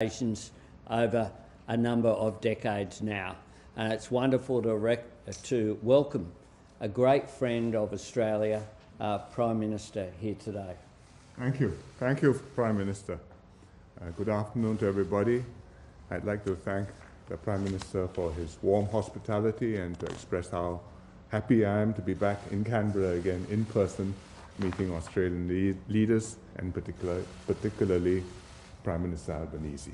relations over a number of decades now. And it's wonderful to welcome a great friend of Australia, Prime Minister, here today. Thank you. Thank you, Prime Minister. Good afternoon to everybody. I'd like to thank the Prime Minister for his warm hospitality and to express how happy I am to be back in Canberra again in person, meeting Australian leaders and particularly Prime Minister Albanese.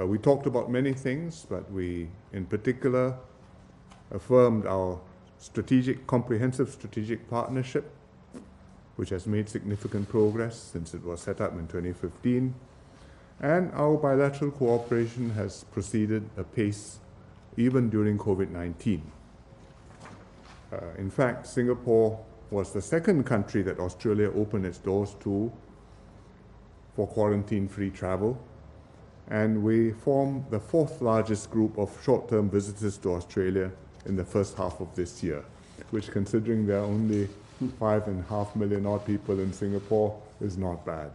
We talked about many things, but we in particular affirmed our comprehensive strategic partnership, which has made significant progress since it was set up in 2015. And our bilateral cooperation has proceeded apace even during COVID-19. In fact, Singapore was the second country that Australia opened its doors to for quarantine-free travel, and we form the fourth largest group of short-term visitors to Australia in the first half of this year, which, considering there are only 5.5 million odd people in Singapore, is not bad.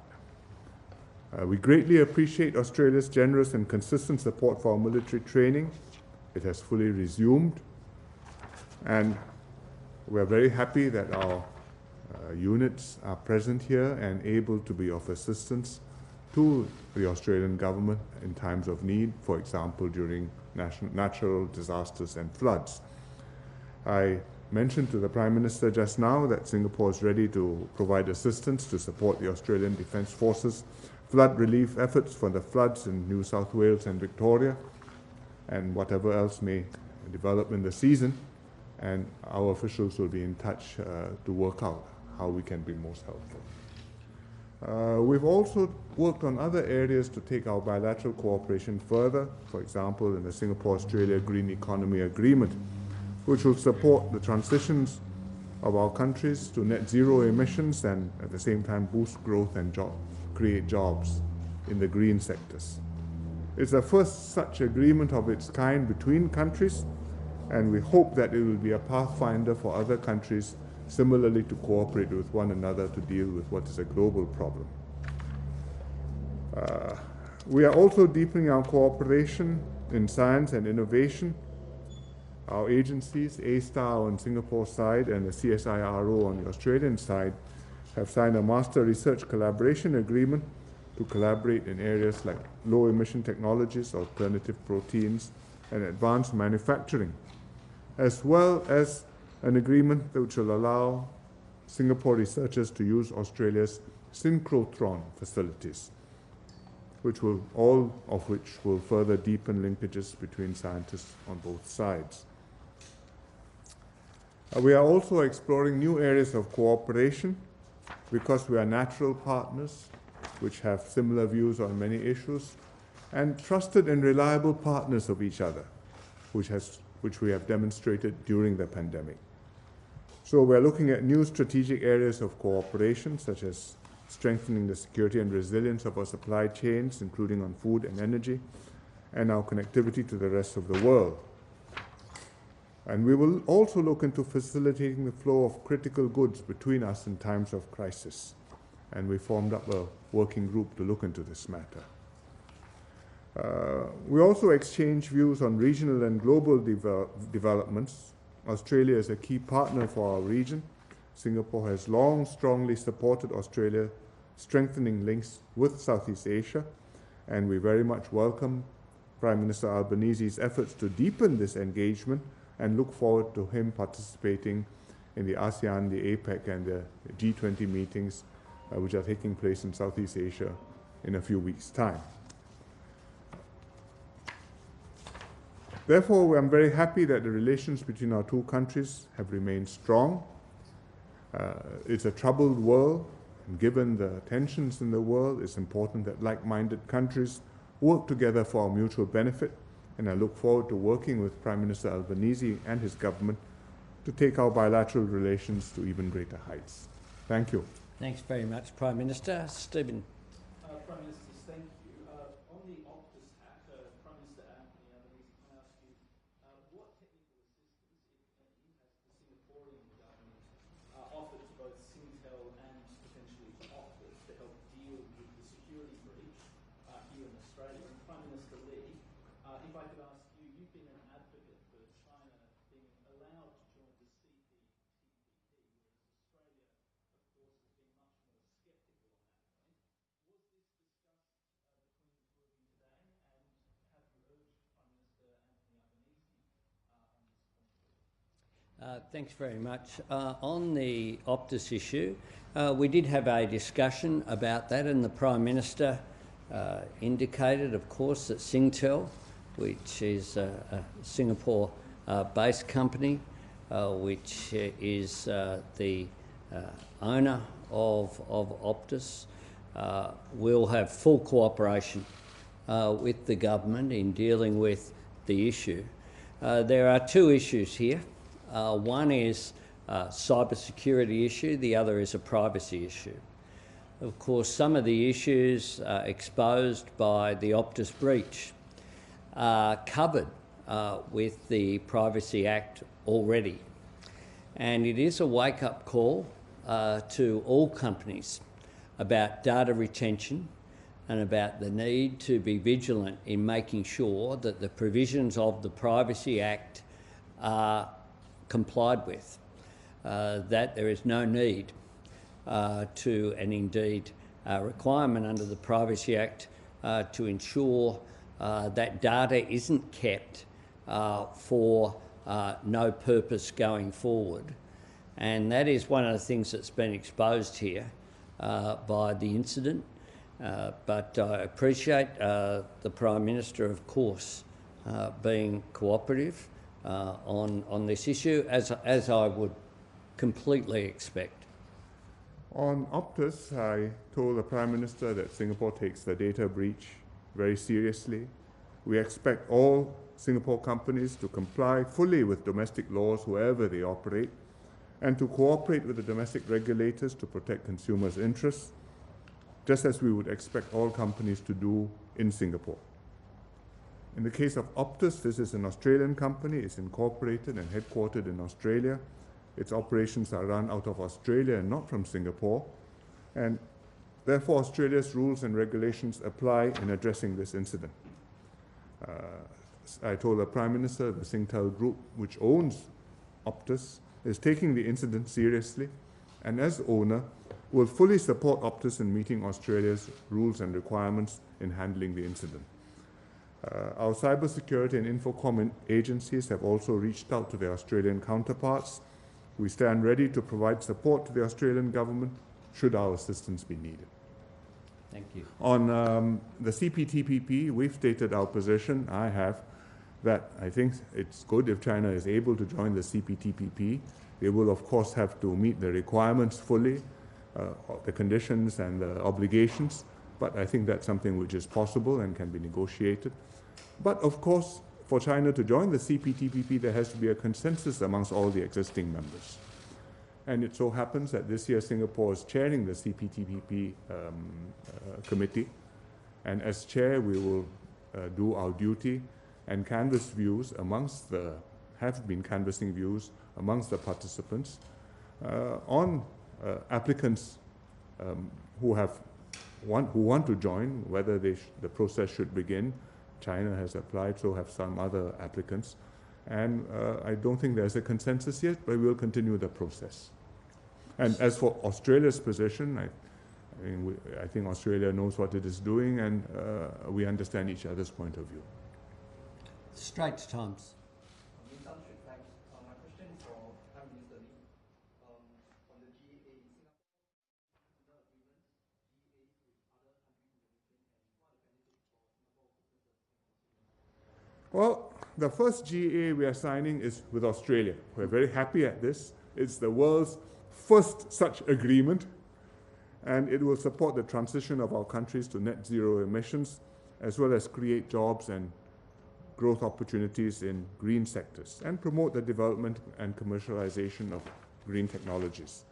We greatly appreciate Australia's generous and consistent support for our military training. It has fully resumed, and we're very happy that our units are present here and able to be of assistance to the Australian government in times of need, for example, during natural disasters and floods. I mentioned to the Prime Minister just now that Singapore is ready to provide assistance to support the Australian Defence Forces flood relief efforts for the floods in New South Wales and Victoria, and whatever else may develop in the season. And our officials will be in touch to work out how we can be most helpful. We've also worked on other areas to take our bilateral cooperation further, for example, in the Singapore-Australia Green Economy Agreement, which will support the transitions of our countries to net zero emissions and at the same time boost growth and create jobs in the green sectors. It's the first such agreement of its kind between countries, and we hope that it will be a pathfinder for other countries similarly to cooperate with one another to deal with what is a global problem. We are also deepening our cooperation in science and innovation. Our agencies, A*STAR on Singapore's side and the CSIRO on the Australian side, have signed a master research collaboration agreement to collaborate in areas like low-emission technologies, alternative proteins, and advanced manufacturing, as well as an agreement which will allow Singapore researchers to use Australia's synchrotron facilities, all of which will further deepen linkages between scientists on both sides. We are also exploring new areas of cooperation because we are natural partners which have similar views on many issues, and trusted and reliable partners of each other, which we have demonstrated during the pandemic. So we're looking at new strategic areas of cooperation, such as strengthening the security and resilience of our supply chains, including on food and energy, and our connectivity to the rest of the world. And we will also look into facilitating the flow of critical goods between us in times of crisis. And we formed up a working group to look into this matter. We also exchange views on regional and global developments. Australia is a key partner for our region. Singapore has long strongly supported Australia strengthening links with Southeast Asia, and we very much welcome Prime Minister Albanese's efforts to deepen this engagement and look forward to him participating in the ASEAN, the APEC, and the G20 meetings which are taking place in Southeast Asia in a few weeks' time. Therefore, I'm very happy that the relations between our two countries have remained strong. It's a troubled world, and given the tensions in the world, it's important that like-minded countries work together for our mutual benefit, and I look forward to working with Prime Minister Albanese and his government to take our bilateral relations to even greater heights. Thank you. Thanks very much, Prime Minister. Stephen. Prime Minister, thank you. On the Optus Act, Prime Minister Anthony Albanese, can I ask you, what technical assistance, if any, has the Singaporean government offered to both Singtel and potentially Optus to help deal with the security breach here in Australia? if I could ask you, you've been an advocate for China being allowed to join the CPTPP, whereas Australia, of course, has been much more sceptical on that point. Was this discussed between the two of you today, and have you urged Prime Minister Anthony Albanese on this point? Thanks very much. On the Optus issue, we did have a discussion about that, and the Prime Minister indicated, of course, that Singtel, which is a Singapore-based company, which is the owner of Optus, will have full cooperation with the government in dealing with the issue. There are two issues here. One is a cybersecurity issue, the other is a privacy issue. Of course, some of the issues exposed by the Optus breach are covered with the Privacy Act already. And it is a wake-up call to all companies about data retention and about the need to be vigilant in making sure that the provisions of the Privacy Act are complied with, that there is no need to, and indeed requirement under the Privacy Act to ensure that data isn't kept for no purpose going forward. And that is one of the things that's been exposed here by the incident. But I appreciate the Prime Minister, of course, being cooperative on this issue, as I would completely expect. On Optus, I told the Prime Minister that Singapore takes the data breach very seriously. We expect all Singapore companies to comply fully with domestic laws wherever they operate, and to cooperate with the domestic regulators to protect consumers' interests, just as we would expect all companies to do in Singapore. In the case of Optus, this is an Australian company. It's incorporated and headquartered in Australia. Its operations are run out of Australia and not from Singapore. And therefore, Australia's rules and regulations apply in addressing this incident. I told the Prime Minister the Singtel Group, which owns Optus, is taking the incident seriously, and as owner, will fully support Optus in meeting Australia's rules and requirements in handling the incident. Our cybersecurity and Infocom agencies have also reached out to their Australian counterparts. We stand ready to provide support to the Australian government should our assistance be needed. Thank you. On the CPTPP, we've stated our position. I have that I think it's good if China is able to join the CPTPP. They will, of course, have to meet the requirements fully, the conditions and the obligations, but I think that's something which is possible and can be negotiated. But, of course, for China to join the CPTPP, there has to be a consensus amongst all the existing members. And it so happens that this year Singapore is chairing the CPTPP committee, and as chair we will do our duty and canvass views amongst the, have been canvassing views amongst the participants on applicants who want to join, whether the process should begin. China has applied, so have some other applicants. And I don't think there's a consensus yet, but we'll continue the process. And as for Australia's position, I think Australia knows what it is doing, and we understand each other's point of view. Straits Times. My question is for Prime Minister Lee. On the GAA in Singapore, under agreements, GAAs with other countries in the region, and what are the benefits for Singapore businesses and consumers? Well, the first GAA we are signing is with Australia. We're very happy at this. It's the world's first such agreement, and it will support the transition of our countries to net zero emissions, as well as create jobs and growth opportunities in green sectors, and promote the development and commercialization of green technologies.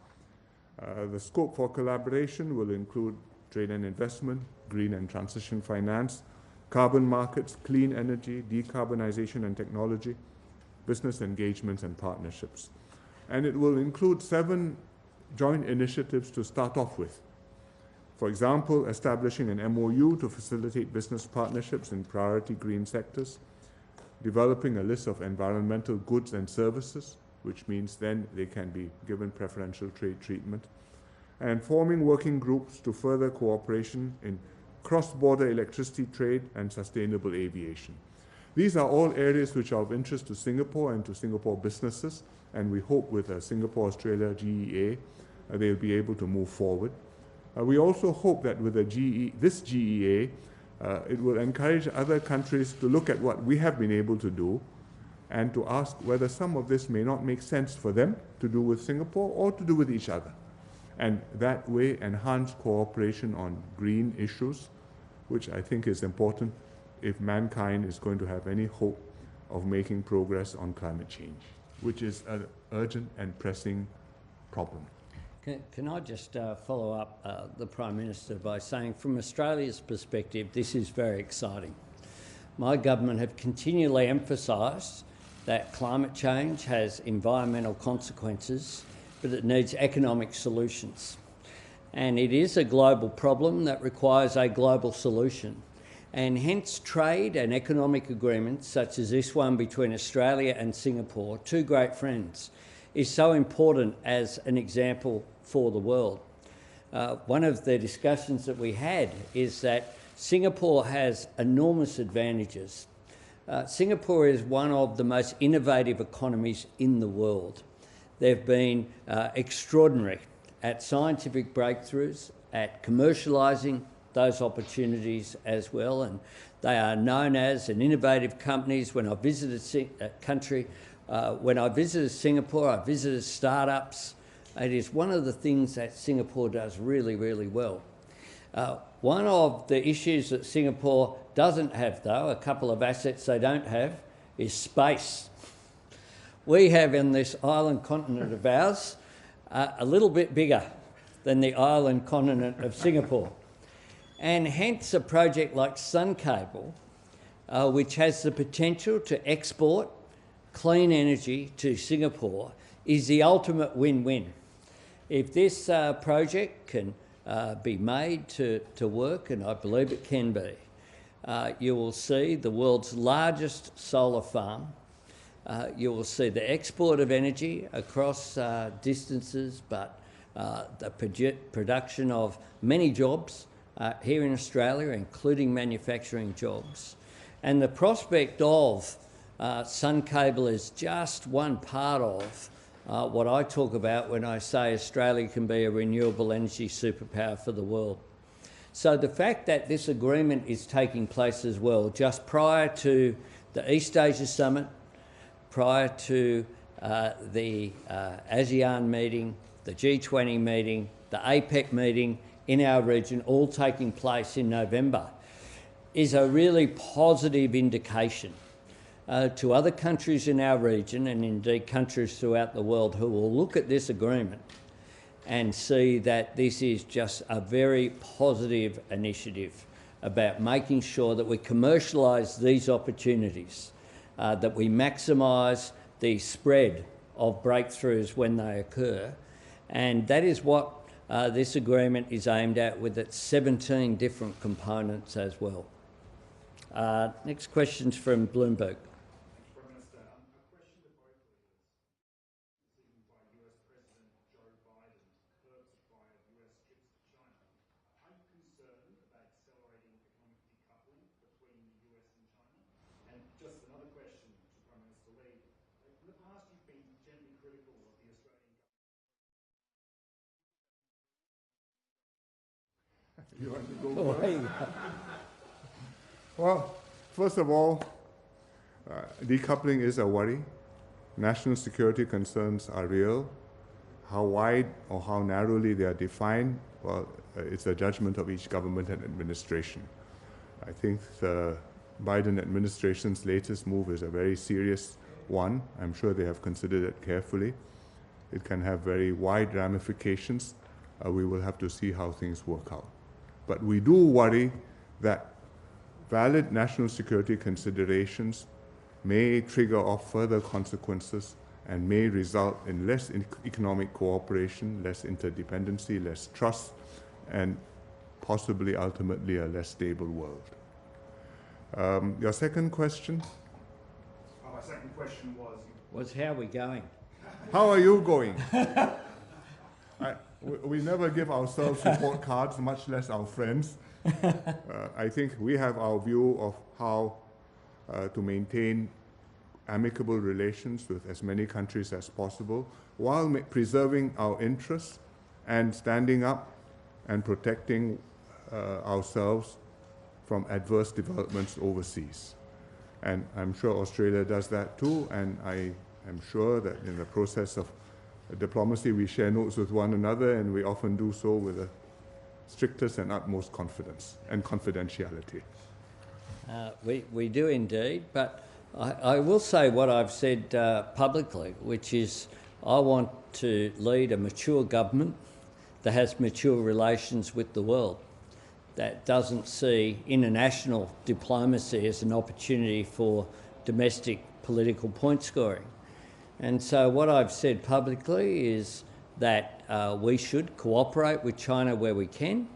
The scope for collaboration will include trade and investment, green and transition finance, carbon markets, clean energy, decarbonization and technology, business engagements and partnerships. And it will include 7 joint initiatives to start off with. For example, establishing an MOU to facilitate business partnerships in priority green sectors, developing a list of environmental goods and services, which means then they can be given preferential trade treatment, and forming working groups to further cooperation in cross-border electricity trade and sustainable aviation. These are all areas which are of interest to Singapore and to Singapore businesses, and we hope with Singapore-Australia GEA, they'll be able to move forward. We also hope that with this GEA, it will encourage other countries to look at what we have been able to do and to ask whether some of this may not make sense for them to do with Singapore or to do with each other. And that way enhance cooperation on green issues, which I think is important if mankind is going to have any hope of making progress on climate change, which is an urgent and pressing problem. Can I just follow up the Prime Minister by saying from Australia's perspective, this is very exciting. My government have continually emphasised that climate change has environmental consequences, but it needs economic solutions. And it is a global problem that requires a global solution. And hence trade and economic agreements such as this one between Australia and Singapore, two great friends, is so important as an example for the world. One of the discussions that we had is that Singapore has enormous advantages. Singapore is one of the most innovative economies in the world. They've been extraordinary at scientific breakthroughs, at commercialising those opportunities as well, and they are known as an innovative companies. When I visited Singapore, I visited startups. It is one of the things that Singapore does really, really well. One of the issues that Singapore doesn't have, though, a couple of assets they don't have, is space. We have in this island continent of ours a little bit bigger than the island continent of Singapore. And hence a project like Sun Cable, which has the potential to export clean energy to Singapore, is the ultimate win-win. If this project can be made to work, and I believe it can be, you will see the world's largest solar farm. You will see the export of energy across distances, but the production of many jobs here in Australia, including manufacturing jobs. And the prospect of Sun Cable is just one part of what I talk about when I say Australia can be a renewable energy superpower for the world. So the fact that this agreement is taking place as well, just prior to the East Asia Summit, prior to the ASEAN meeting, the G20 meeting, the APEC meeting in our region, all taking place in November, is a really positive indication to other countries in our region, and indeed countries throughout the world, who will look at this agreement and see that this is just a very positive initiative about making sure that we commercialise these opportunities, that we maximise the spread of breakthroughs when they occur. And that is what this agreement is aimed at, with its 17 different components as well. Next question's from Bloomberg. Prime Minister, a question to both leaders. Decision by US President Joe Biden to curb supply of US chips to China. Are you concerned about accelerating economic decoupling between the US and China? And just another question to Prime Minister Lee. In the past, you've been gently critical of the Australian government. You want to go first? Well, first of all, decoupling is a worry. National security concerns are real. How wide or how narrowly they are defined, well, it's a judgment of each government and administration. I think the Biden administration's latest move is a very serious one. I'm sure they have considered it carefully. It can have very wide ramifications. We will have to see how things work out. But we do worry that valid national security considerations may trigger off further consequences and may result in less economic cooperation, less interdependency, less trust, and possibly ultimately a less stable world. Your second question? second question was how are we going? How are you going? We never give ourselves report cards, much less our friends. I think we have our view of how to maintain amicable relations with as many countries as possible while preserving our interests and standing up and protecting ourselves from adverse developments overseas. And I'm sure Australia does that too, and I am sure that in the process of diplomacy we share notes with one another, and we often do so with the strictest and utmost confidence and confidentiality. We do indeed, but I will say what I've said publicly, which is I want to lead a mature government that has mature relations with the world, that doesn't see international diplomacy as an opportunity for domestic political point scoring. And so what I've said publicly is that we should cooperate with China where we can,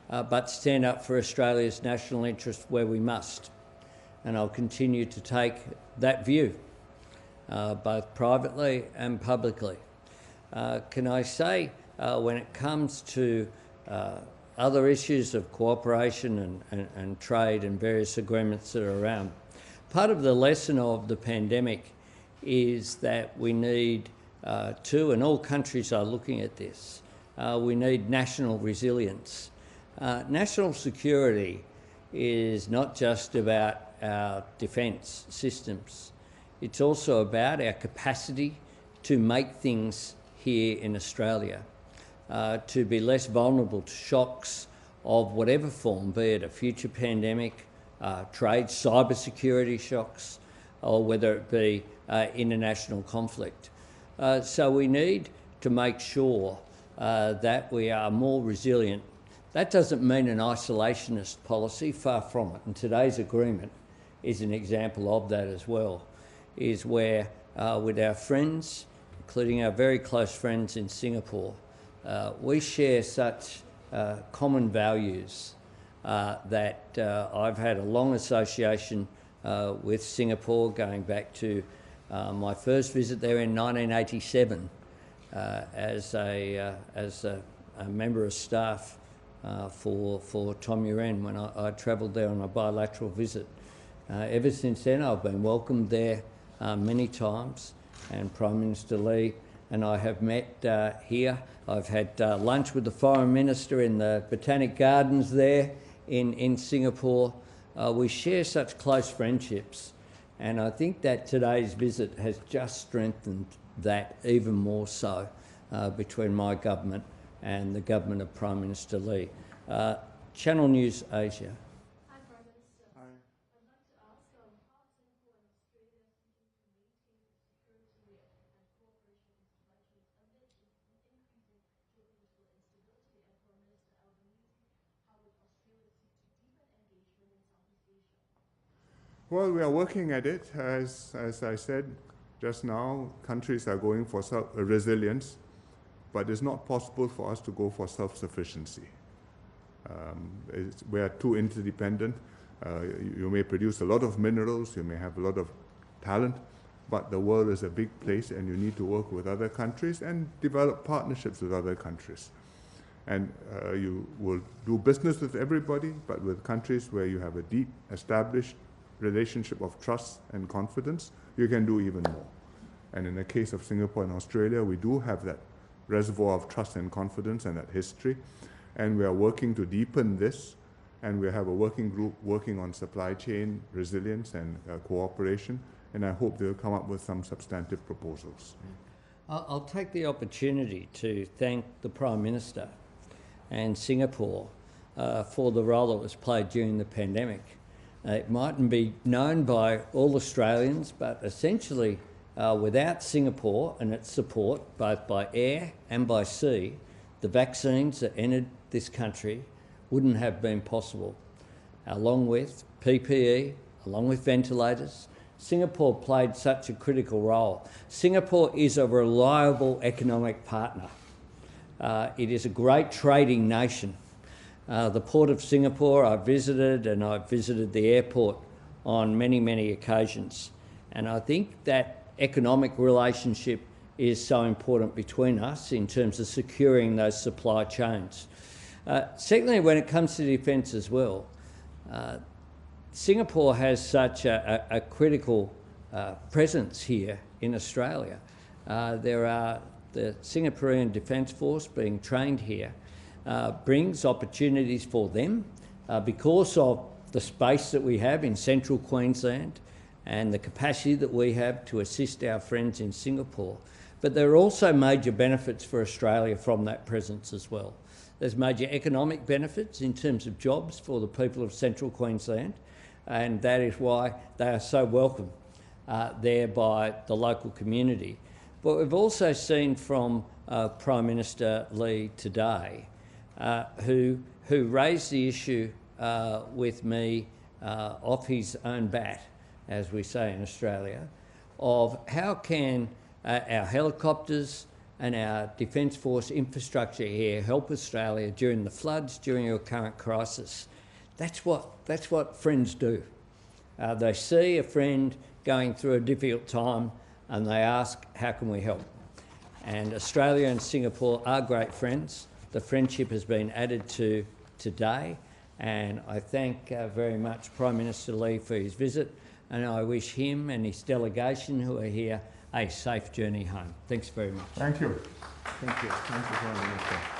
but stand up for Australia's national interest where we must. And I'll continue to take that view, both privately and publicly. Can I say, when it comes to other issues of cooperation and trade and various agreements that are around, part of the lesson of the pandemic is that we need to, and all countries are looking at this, we need national resilience. National security is not just about our defence systems. It's also about our capacity to make things here in Australia, to be less vulnerable to shocks of whatever form, be it a future pandemic, trade, cybersecurity shocks, or whether it be international conflict. So we need to make sure that we are more resilient. That doesn't mean an isolationist policy, far from it. And today's agreement is an example of that as well, is where with our friends, including our very close friends in Singapore, we share such common values that I've had a long association with Singapore, going back to my first visit there in 1987 as a member of staff for Tom Uren when I travelled there on a bilateral visit. Ever since then, I've been welcomed there many times, and Prime Minister Lee and I have met here. I've had lunch with the Foreign Minister in the Botanic Gardens there in Singapore. We share such close friendships, and I think that today's visit has just strengthened that even more so between my government and the government of Prime Minister Lee. Channel News Asia. Hi, Prime Minister. Hi. I'd like to ask how Singapore and Australia are seeking to maintain security and cooperation in supply chains amid increasing geopolitical instability, and Prime Minister Albanese, how would Australia seek to deepen engagement in Southeast Asia? Well, we are working at it. As I said just now, countries are going for resilience, but it's not possible for us to go for self-sufficiency. We are too interdependent. You may produce a lot of minerals, you may have a lot of talent, but the world is a big place and you need to work with other countries and develop partnerships with other countries. And you will do business with everybody, but with countries where you have a deep, established relationship of trust and confidence, you can do even more. And in the case of Singapore and Australia, we do have that reservoir of trust and confidence and that history. And we are working to deepen this, and we have a working group working on supply chain resilience and cooperation, and I hope they'll come up with some substantive proposals. I'll take the opportunity to thank the Prime Minister and Singapore for the role that was played during the pandemic. It mightn't be known by all Australians, but essentially without Singapore and its support, both by air and by sea, the vaccines that entered this country wouldn't have been possible. Along with PPE, along with ventilators, Singapore played such a critical role. Singapore is a reliable economic partner. It is a great trading nation. The Port of Singapore I've visited, and I've visited the airport on many, many occasions. And I think that economic relationship is so important between us in terms of securing those supply chains. Secondly, when it comes to defence as well, Singapore has such a critical presence here in Australia. There are the Singaporean Defence Force being trained here, brings opportunities for them because of the space that we have in central Queensland and the capacity that we have to assist our friends in Singapore. But there are also major benefits for Australia from that presence as well. There's major economic benefits in terms of jobs for the people of central Queensland, and that is why they are so welcome there by the local community. But we've also seen from Prime Minister Lee today, who raised the issue with me off his own bat, as we say in Australia, of how can our helicopters and our Defence Force infrastructure here help Australia during the floods, during your current crisis. That's what friends do. They see a friend going through a difficult time and they ask, how can we help? And Australia and Singapore are great friends. The friendship has been added to today, and I thank very much Prime Minister Lee for his visit, and I wish him and his delegation who are here a safe journey home. Thanks very much. Thank you. Thank you. Thank you, Prime Minister.